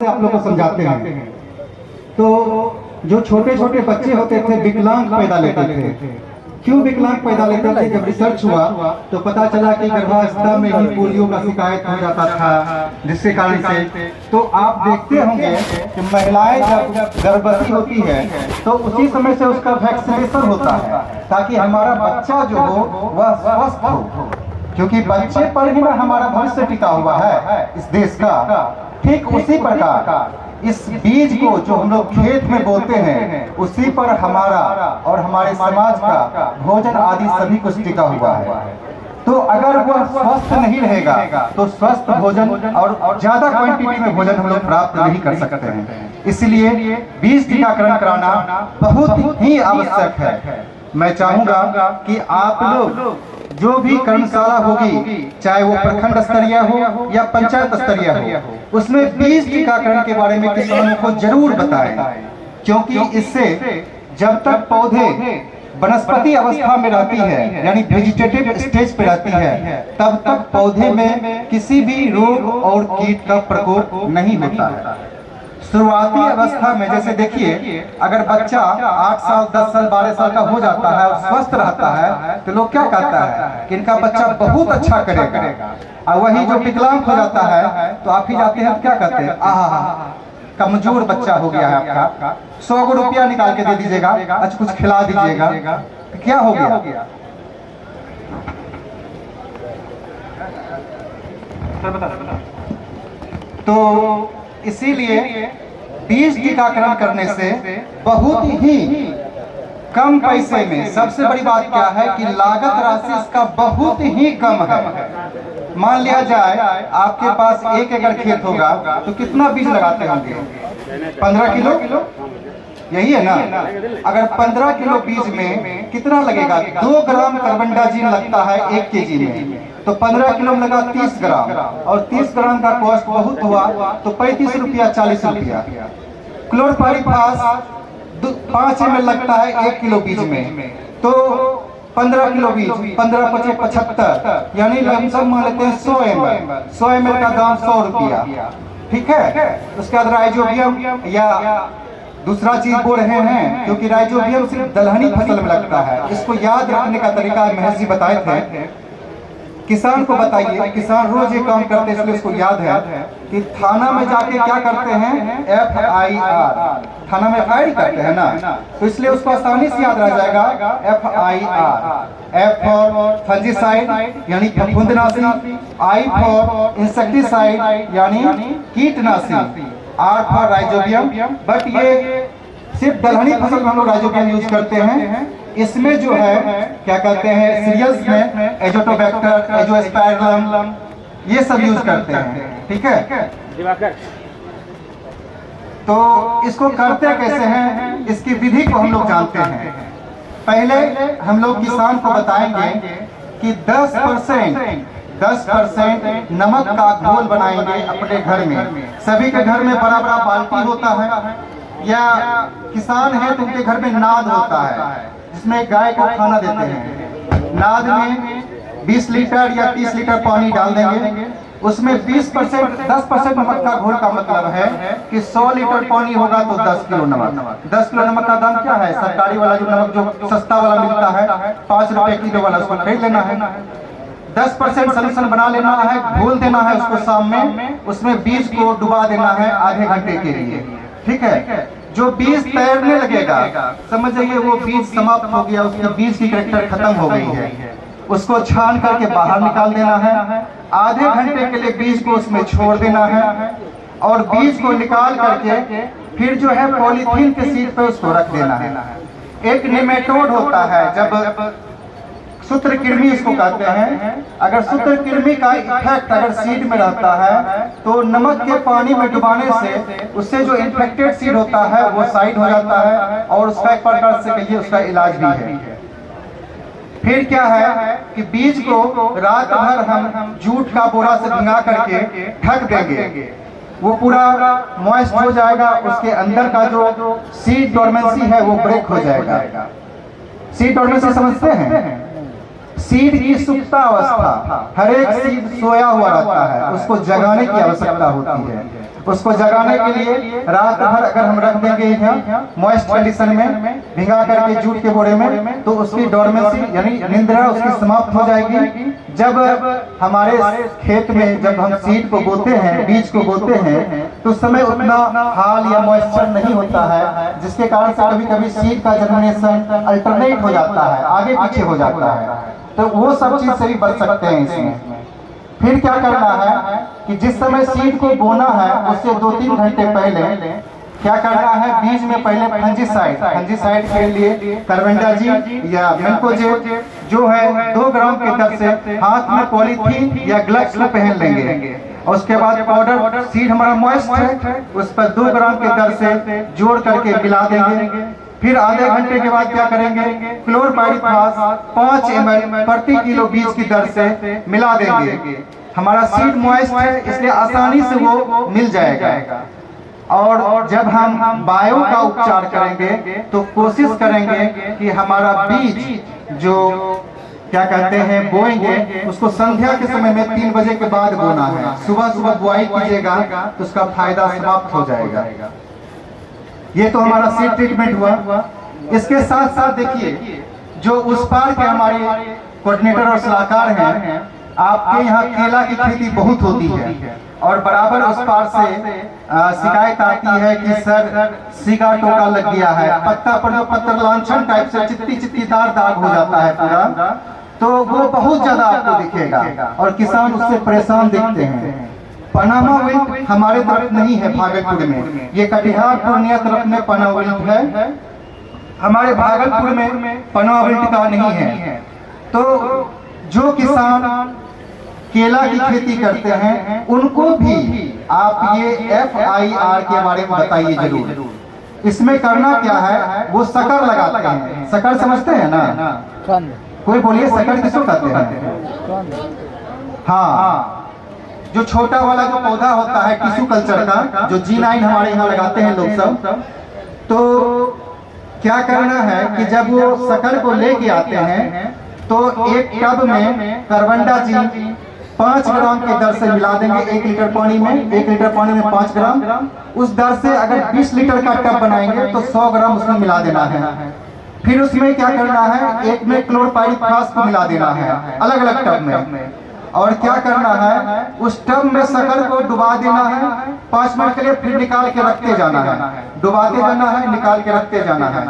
आप लोग को समझाते हैं। तो जो छोटे छोटे बच्चे होते थे विकलांग पैदा लेते थे। क्यों विकलांग पैदा लेते थे? जब रिसर्च हुआ तो पता चला कि गर्भावस्था में ही पोलियो का शिकायत हो जाता था, जिसके कारण से तो आप देखते होंगे कि महिलाएं जब गर्भवती होती है तो उसी समय से उसका वैक्सीनेशन होता है ताकि हमारा बच्चा जो हो वह स्वस्थ हो, क्योंकि बच्चे पर ही ना हमारा भविष्य टिका हुआ है इस देश का। ठीक उसी प्रकार इस बीज को जो हम लोग खेत में बोते हैं उसी पर हमारा और हमारे समाज का भोजन आदि सभी कुछ टिका हुआ है। तो अगर वह स्वस्थ नहीं रहेगा तो स्वस्थ भोजन और ज्यादा क्वांटिटी में भोजन हम लोग प्राप्त नहीं कर सकते हैं। इसलिए बीज टीकाकरण कराना बहुत ही आवश्यक है। मैं चाहूंगा कि आप लोग जो भी कर्मशाला होगी, चाहे वो प्रखंड स्तरीय हो या पंचायत स्तरीय हो, उसमें बीज टीकाकरण के बारे में किसानों को जरूर बताएं, क्योंकि इससे जब तक पौधे वनस्पति अवस्था में रहती है यानी वेजिटेटिव स्टेज पे रहती है तब तक पौधे में किसी भी रोग और कीट का प्रकोप नहीं होता है। शुरुआती अवस्था में जैसे देखिए, अगर बच्चा 8 साल 10 साल 12 साल का हो जाता है और स्वस्थ रहता है तो लोग क्या कहता है कि इनका बच्चा बहुत अच्छा करेगा। और वही जो विकलांग हो जाता है तो आप ही जाते हैं तो क्या कहते हैं, आहा कमजोर बच्चा हो गया है आपका, 100 रुपया निकाल के दे दीजिएगा, अच्छा कुछ खिला दीजिएगा, तो क्या हो गया? तो इसीलिए बीज टीकाकरण करने से बहुत ही कम पैसे में, सबसे बड़ी बात क्या है कि लागत राशि इसका बहुत ही कम है। मान लिया जाए आपके पास 1 एकड़ खेत होगा तो कितना बीज लगाते होंगे? 15 किलो, यही है ना? अगर 15 किलो बीज में कितना लगेगा? 2 ग्राम कार्बनडाजिम लगता है 1 केजी में, तो 15 किलो में लगा 30 ग्राम, और 30 ग्राम का कॉस्ट बहुत हुआ तो 35 रुपया 40 रुपया। क्लोरपाइरिफास 5 ml लगता है 1 किलो बीज में, तो 15 किलो बीज 15 × 5 = 75, यानी हम सब मान लेते हैं 100 ml। 100 ml का दाम 100 रुपया, ठीक है। उसके बाद राइजोबियम या दूसरा चीज बोल रहे हैं, क्योंकि राइजोबियम सिर्फ दलहनी फसल में लगता है। इसको याद रखने का तरीका महेश जी बताए थे। किसान को बताइए, किसान रोज ये काम करते हैं इसलिए इसको याद है कि थाना में जाके क्या करते हैं, FIR, थाना में FIR करते हैं ना, तो इसलिए उसको आसानी से याद रह जाएगा। FIR, F फॉर फंजीसाइड यानी फफूंदनाशी, I फॉर इंसेक्टिसाइड यानी कीटनाशी, R फॉर राइजोबियम। बट ये सिर्फ दलहनी फसल में हम लोग राइजोबियम यूज करते हैं। इसमें जो है क्या कहते हैं, सीरियल्स में एजोटोबैक्टर, एजोस्पाइरलम, ये सब यूज करते हैं, ठीक है। तो इसको करते कैसे हैं, इसकी विधि को हम लोग जानते हैं। पहले हम लोग किसान को बताएंगे कि 10% नमक का घोल बनाएंगे अपने घर में। सभी के घर में बड़ा बड़ा बाल्टी होता है, या किसान है तो उनके घर में नाद होता है जिसमें गाय को खाना देते हैं। नाद में 20 लीटर या 30 लीटर पानी डाल देंगे, उसमें 10% नमक का घोल का मतलब है कि 100 लीटर पानी होगा तो 10 किलो नमक। 10 किलो नमक का दाम क्या है? सरकारी वाला जो नमक जो सस्ता वाला मिलता है 5 रुपए किलो वाला, उसको खरीद लेना है। 10% सोल्यूशन बना लेना है, घोल देना है उसको शाम में, उसमें बीज को डुबा देना है आधे घंटे के लिए, ठीक है। जो बीज तैरने लगेगा समझ जाइए वो बीज समाप्त हो गया, उसकी बीज की कैरेक्टर खत्म हो गई है। उसको छान करके बाहर निकाल देना है, आधे घंटे के लिए बीज को उसमें छोड़ देना है, और बीज को निकाल करके फिर जो है पॉलीथीन के शीट पे उसको रख देना है। एक निमेटोड होता है, जब सूत्रकृमि इसको कहते हैं, अगर सूत्रकृमि का इफेक्ट अगर सीड में रहता है तो नमक के पानी में डुबाने से उससे जो इन्फेक्टेड सीड होता है वो साइड हो जाता है, और उसका एक प्रकार से कहिए उसका इलाज भी है। फिर क्या है कि बीज को रात भर हम जूट का बोरा से भिंगा करके ढक देंगे, वो पूरा मॉइस्ट हो जाएगा, उसके अंदर का जो सीड डोरमेंसी है वो ब्रेक हो जाएगा। सीड डोरमेंसी समझते हैं? सीड की सुप्ता अवस्था, हर एक सीड सोया हुआ रहता है, उसको जगाने की आवश्यकता होती है। उसको जगाने के लिए रात भर अगर हम रख देंगे मॉइस्ट कंडीशन में भिंगा करके जूट के बोरे में, तो उसकी डोरमेंसी यानी निंद्रा उसकी समाप्त हो जाएगी। जब हमारे खेत में जब हम सीड को बोते हैं, बीज को बोते हैं, तो उस समय उतना हाल या मॉइस्चर नहीं होता है, जिसके कारण से कभी कभी सीड का जर्मिनेशन अल्टरनेट हो जाता है, आगे पीछे हो जाता है। तो वो सब चीज से भी बच सकते हैं इसमें। फिर क्या करना है कि जिस समय सीड को बोना है उससे 2-3 घंटे पहले क्या करना है, बीज में पहले फंजीसाइड के लिए कार्बेंडाजिम या मेन्कोजेब जो है 2 ग्राम के दर से हाथ में पॉलीथीन या ग्लव्स को पहन लेंगे। और उसके बाद पाउडर, सीड हमारा मॉइस्ट है, उस पर 2 ग्राम के दर से जोड़ करके मिला देंगे। फिर आधे घंटे के बाद क्या करेंगे, क्लोरपाइरिफॉस 5 ml प्रति किलो बीज की दर से मिला देंगे। हमारा सीड मॉइस्ट है इसलिए आसानी से वो मिल जाएगा। और जब हम बायो का उपचार करेंगे तो कोशिश करेंगे कि हमारा बीज जो क्या कहते हैं बोएंगे, उसको संध्या के समय में 3 बजे के बाद बोना है। सुबह सुबह बुआई कीजिएगा तो उसका फायदा समाप्त हो जाएगा। ये तो हमारा सीड ट्रीटमेंट हुआ। इसके साथ साथ देखिए जो उस पार के हमारे कोऑर्डिनेटर और सलाहकार हैं, आपके यहाँ केला की खेती बहुत होती है और बराबर उस पार से शिकायत आती है कि सर सीगा टोका लग गया है, पत्ता पर जो पत्थर लांछन टाइप से चित्तीदार दाग हो जाता है पूरा, तो वो बहुत ज्यादा आपको दिखेगा और किसान उससे परेशान दिखते हैं। पनामा विल्ट हमारे तरफ नहीं है भागलपुर में, ये कटिहार पूर्णिया तरफ में पनामा विल्ट है, हमारे भागलपुर में पनामा विल्ट का नहीं है। तो जो किसान केला की खेती करते हैं उनको भी आप ये FIR के बारे में बताइए जरूर। इसमें करना क्या है, वो शक्कर लगाते हैं। शक्कर समझते हैं ना, कोई बोलिए शक्कर किसको कहते हैं? हाँ, जो छोटा वाला जो पौधा होता है टिश्यू कल्चर का, जो G9 हमारे यहाँ लगाते हैं लोग सब। तो क्या करना है कि जब वो शक्कर को लेके आते हैं तो एक टब में कार्बेंडाजिम 5 ग्राम की दर से मिला देंगे 1 लीटर पानी में। 1 लीटर पानी में 5 ग्राम, उस दर से अगर 20 लीटर का टब बनाएंगे तो 100 ग्राम उसमें मिला देना है। फिर उसमें क्या करना है, एक में क्लोरपाइरिफॉस को मिला देना है अलग अलग टब में। और क्या करना है, उस टब में शक्कर को डुबा देना है 5 मिनट के लिए, फिर निकाल के रखते जाना है, डुबाते जाना है, निकाल के रखते जाना है।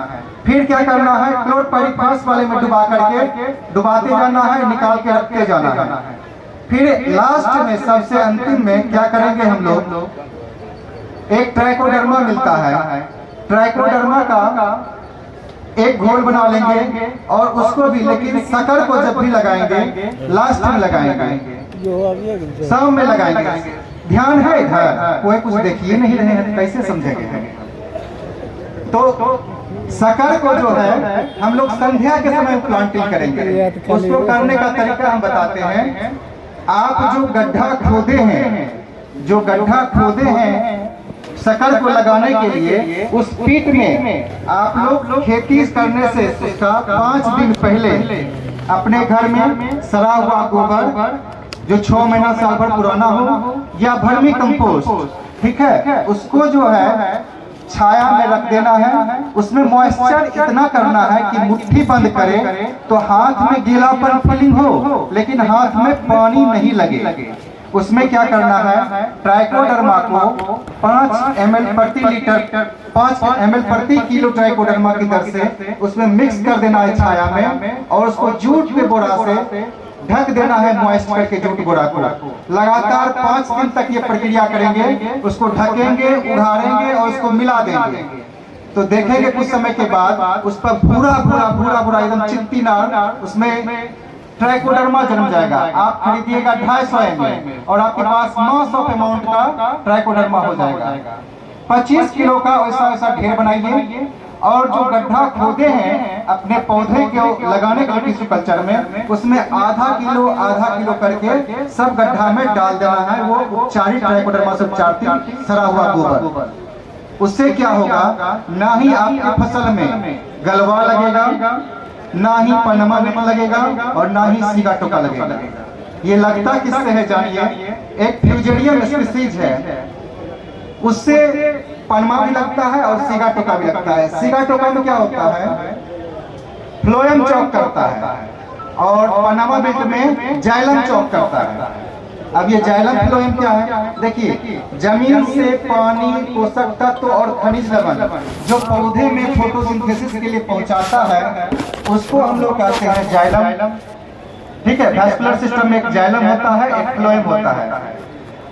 फिर क्या करना है, क्लोरपाइरिफॉस वाले में डुबा करके डुबाते जाना है, निकाल के रखते जाना है। फिर लास्ट में सबसे अंतिम में क्या करेंगे हम लोग, एक ट्राइकोडर्मा मिलता है, ट्राइकोडर्मा का एक घोल बना लेंगे और उसको भी, लेकिन शक्कर को जब भी लगाएंगे लास्ट में लगाएंगे, शाम में लगाएंगे। ध्यान है इधर, कोई कुछ देखिए नहीं रहे हैं, कैसे समझेंगे? तो शक्कर को जो है हम लोग संध्या के समय प्लांटिंग करेंगे। उसको करने का तरीका हम बताते हैं। आप जो गड्ढा खोदे हैं शक्कर को लगाने के लिए, उस पीट में आप लोग खेती करने से उसका 5 दिन पहले अपने घर में सड़ा हुआ गोबर जो 6 महीना साल भर पुराना हो या वर्मी कंपोस्ट, ठीक है, उसको जो है छाया में रख देना है। उसमें मॉइस्चर इतना करना है कि मुट्ठी बंद करे तो हाथ में गीलापन फीलिंग हो, लेकिन हाथ में पानी नहीं लगे। उसमें क्या करना है, ट्राइकोडर्मा को 5 ml प्रति लीटर, 5 ml प्रति किलो ट्राइकोडर्मा की दर से उसमें मिक्स कर देना है छाया में, और उसको जूट के बोरा से ढक देना है, मॉइस्ट करके जूट बोरा को। लगातार 5 दिन तक ये प्रक्रिया करेंगे, उसको ढकेंगे, उघाड़ेंगे और उसको मिला देंगे। तो देखेंगे कुछ समय के बाद उस पर भूरा एकदम चित्तीदार उसमें ट्राइकोडर्मा जन्म जाएगा। आप खरीदिएगा 250 ml और आपके पास 900 अमाउंट का ट्राइकोडर्मा हो जाएगा। 25 किलो का ऐसा ढेर बनाइए और जो गड्ढा खोदे हैं अपने पौधे को लगाने के लिए टिश्यू कल्चर में, उसमें आधा किलो करके सब गड्ढा में डाल देना है। वो उपचारित ट्राइकोडर्मा से उपचारित सड़ा हुआ गोबर। उससे क्या होगा, ना ही आपकी फसल में गलवा लगेगा, ना ही पनमा मिट लगेगा और ना ही सीगा टोका लगेगा। ये लगता किससे है जानिए, एक फ्यूजेरियम स्पीसीज है, उससे पनमा भी लगता है और सीगा टोका भी लगता है। सीगा टोका में क्या होता है, फ्लोएम चौक करता है और पनामा बेल्ट में जाइलम चौक करता है। अब ये जाइलम फ्लोएम क्या है, देखिए जमीन से पानी, पोषक तत्व और खनिज लवण जो पौधे में फोटोसिंथेसिस के लिए पहुंचाता है, उसको हम लोग कहते हैं जाइलम। ठीक है, वैस्कुलर सिस्टम में एक जाइलम होता है, एक फ्लोएम होता है।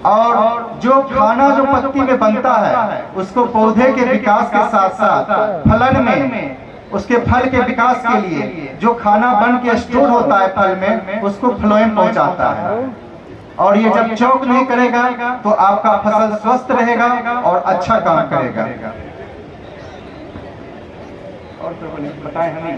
और जो खाना जो पत्ती में बनता है, उसको पौधे के विकास के साथ साथ फलन में, उसके फल के विकास के लिए जो खाना बन के स्टोर होता है फल में, उसको फ्लोएम पहुंचाता है। और ये जब चौक नहीं करेगा तो आपका फसल स्वस्थ रहेगा और अच्छा काम करेगा। और तो बताएं हमें